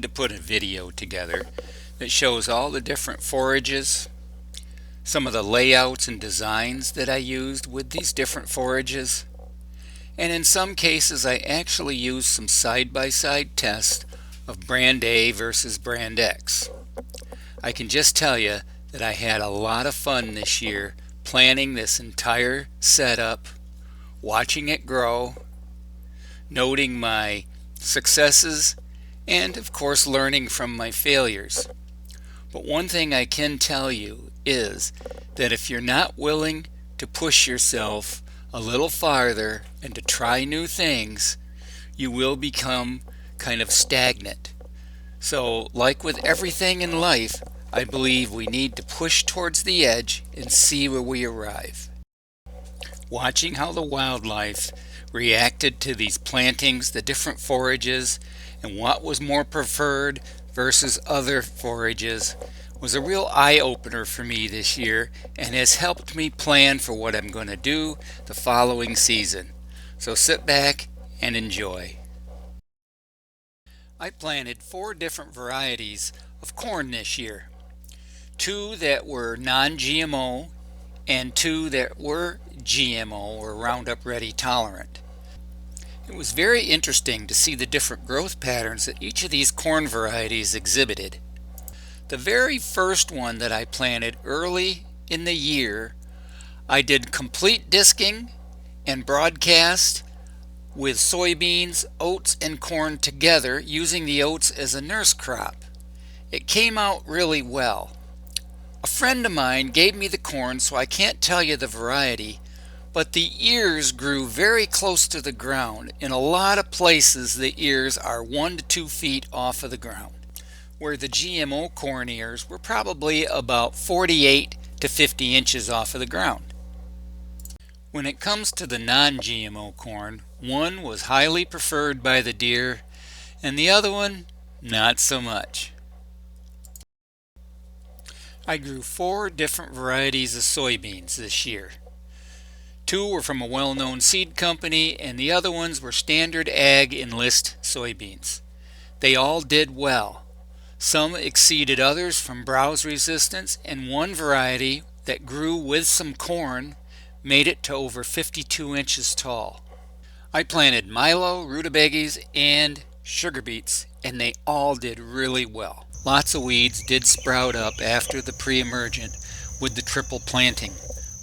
to put a video together that shows all the different forages, some of the layouts and designs that I used with these different forages, and in some cases I actually used some side-by-side tests of brand A versus brand X. I can just tell you that I had a lot of fun this year planning this entire setup, watching it grow, noting my successes, and of course learning from my failures. But one thing I can tell you is that if you're not willing to push yourself a little farther and to try new things, you will become kind of stagnant. So, like with everything in life, I believe we need to push towards the edge and see where we arrive. Watching how the wildlife reacted to these plantings, the different forages, and what was more preferred versus other forages was a real eye-opener for me this year and has helped me plan for what I'm going to do the following season. So sit back and enjoy. I planted 4 different varieties of corn this year. 2 that were non-GMO and 2 that were GMO or Roundup Ready tolerant. It was very interesting to see the different growth patterns that each of these corn varieties exhibited. The very first one that I planted early in the year, I did complete disking and broadcast with soybeans, oats, and corn together, using the oats as a nurse crop. It came out really well. A friend of mine gave me the corn, so I can't tell you the variety, but the ears grew very close to the ground. In a lot of places the ears are 1 to 2 feet off of the ground, where the GMO corn ears were probably about 48 to 50 inches off of the ground. When it comes to the non-GMO corn, one was highly preferred by the deer and the other one not so much. I grew 4 different varieties of soybeans this year. 2 were from a well-known seed company and the other ones were standard ag enlist soybeans. They all did well. Some exceeded others from browse resistance, and one variety that grew with some corn made it to over 52 inches tall. I planted milo, rutabagas, and sugar beets, and they all did really well. Lots of weeds did sprout up after the pre-emergent with the triple planting,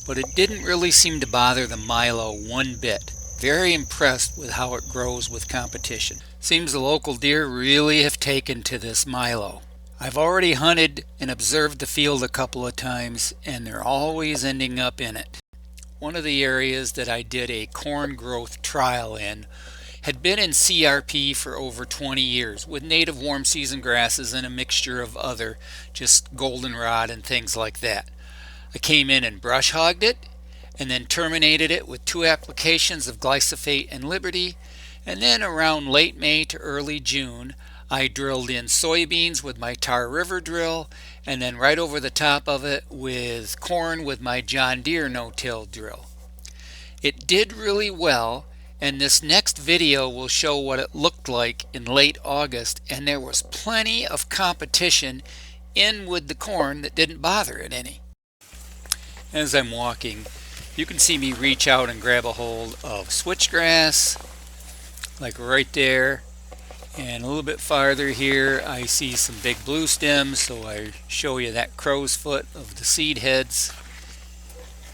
but it didn't really seem to bother the milo one bit. Very impressed with how it grows with competition. Seems the local deer really have taken to this milo. I've already hunted and observed the field a couple of times, and they're always ending up in it. One of the areas that I did a corn growth trial in had been in CRP for over 20 years with native warm season grasses and a mixture of other, just goldenrod and things like that. I came in and brush hogged it and then terminated it with 2 applications of glyphosate and Liberty, and then around late May to early June I drilled in soybeans with my Tar River drill, and then right over the top of it with corn with my John Deere no-till drill. It did really well, and this next video will show what it looked like in late August, and there was plenty of competition in with the corn that didn't bother it any. As I'm walking, you can see me reach out and grab a hold of switchgrass, like right there. And a little bit farther here I see some big blue stems, so I show you that crow's foot of the seed heads.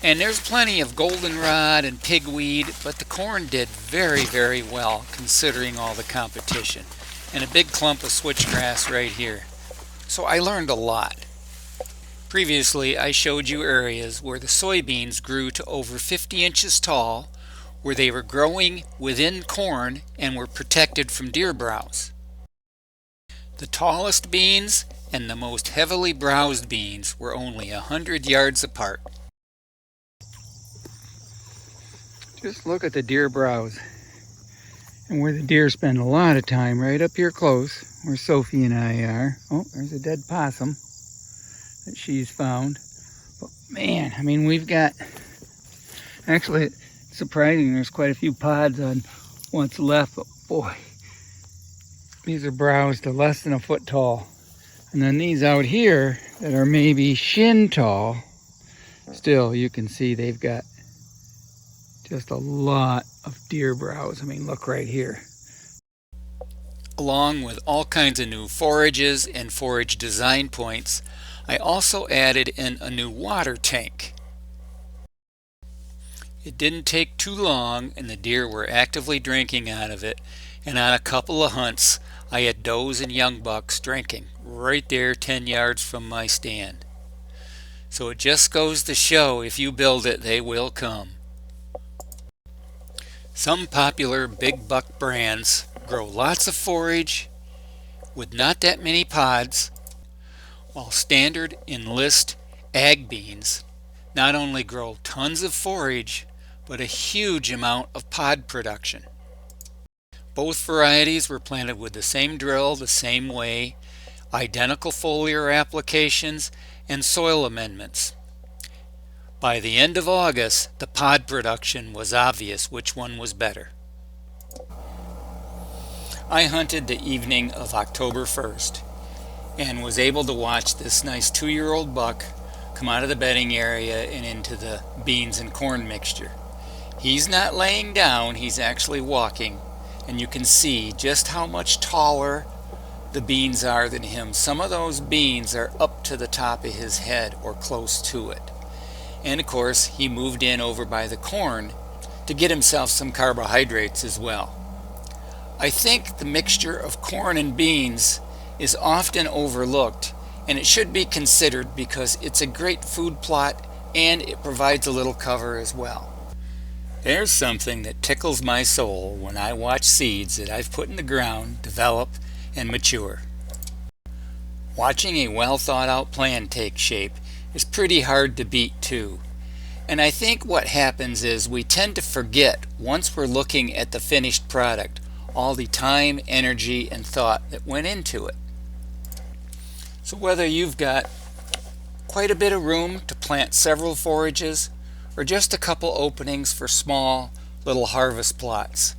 And there's plenty of goldenrod and pigweed, but the corn did very, very well considering all the competition. And a big clump of switchgrass right here. So I learned a lot. Previously I showed you areas where the soybeans grew to over 50 inches tall, where they were growing within corn and were protected from deer browse. The tallest beans and the most heavily browsed beans were only 100 yards apart. Just look at the deer browse, and where the deer spend a lot of time, right up here close, where Sophie and I are. Oh, there's a dead possum that she's found. But man, I mean, we've got, actually it's surprising, there's quite a few pods on what's left, but boy, These are browse to less than a foot tall. And then these out here that are maybe shin tall, still you can see they've got just a lot of deer browse. I mean, look right here. Along with all kinds of new forages and forage design points, I also added in a new water tank. It didn't take too long and the deer were actively drinking out of it, and on a couple of hunts I had does and young bucks drinking right there 10 yards from my stand. So it just goes to show, if you build it, they will come. Some popular big buck brands grow lots of forage with not that many pods, while standard enlist ag beans not only grow tons of forage but a huge amount of pod production. Both varieties were planted with the same drill, the same way, identical foliar applications, and soil amendments. By the end of August, the pod production was obvious which one was better. I hunted the evening of October 1st and was able to watch this nice 2-year-old buck come out of the bedding area and into the beans and corn mixture. He's not laying down, he's actually walking, and you can see just how much taller the beans are than him. Some of those beans are up to the top of his head or close to it. And of course he moved in over by the corn to get himself some carbohydrates as well. I think the mixture of corn and beans is often overlooked, and it should be considered because it's a great food plot and it provides a little cover as well. There's something that tickles my soul when I watch seeds that I've put in the ground develop and mature. Watching a well thought out plan take shape is pretty hard to beat too. And I think what happens is we tend to forget, once we're looking at the finished product, all the time, energy, and thought that went into it. So whether you've got quite a bit of room to plant several forages or just a couple openings for small little harvest plots,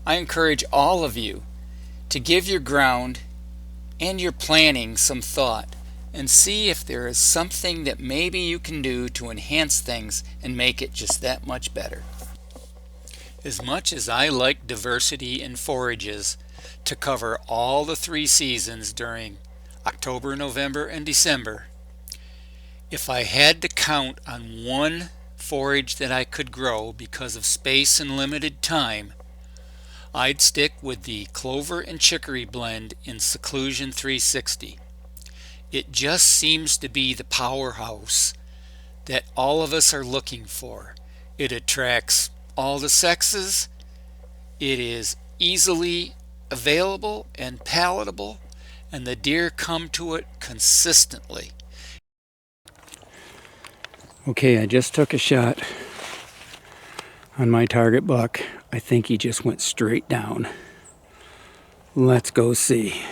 I encourage all of you to give your ground and your planning some thought and see if there is something that maybe you can do to enhance things and make it just that much better. As much as I like diversity in forages to cover all the 3 seasons during October, November, and December, if I had to count on one forage that I could grow because of space and limited time, I'd stick with the clover and chicory blend in Seclusion 360. It just seems to be the powerhouse that all of us are looking for. It attracts all the sexes, it is easily available and palatable, and the deer come to it consistently. Okay, I just took a shot on my target buck. I think he just went straight down. Let's go see.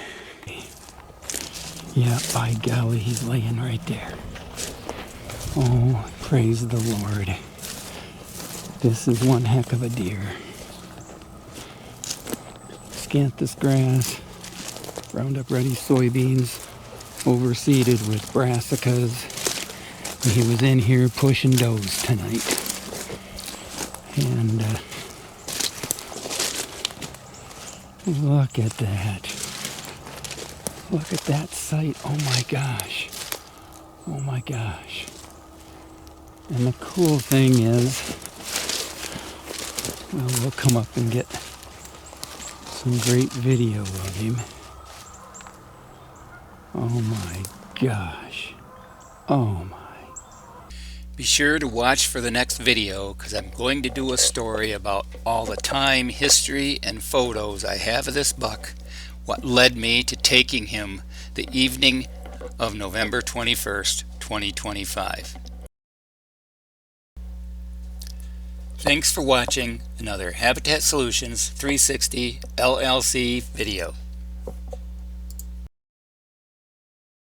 Yeah, by golly, he's laying right there. Oh, praise the Lord. This is one heck of a deer. Scanthus grass, Roundup Ready soybeans, overseeded with brassicas. He was in here pushing does tonight. And look at that. Look at that sight. Oh my gosh. Oh my gosh. And the cool thing is, well, we'll come up and get some great video of him. Oh my gosh. Oh my. Be sure to watch for the next video because I'm going to do a story about all the time, history, and photos I have of this buck, what led me to taking him the evening of November 21st, 2025. Thanks for watching another Habitat Solutions 360 LLC video.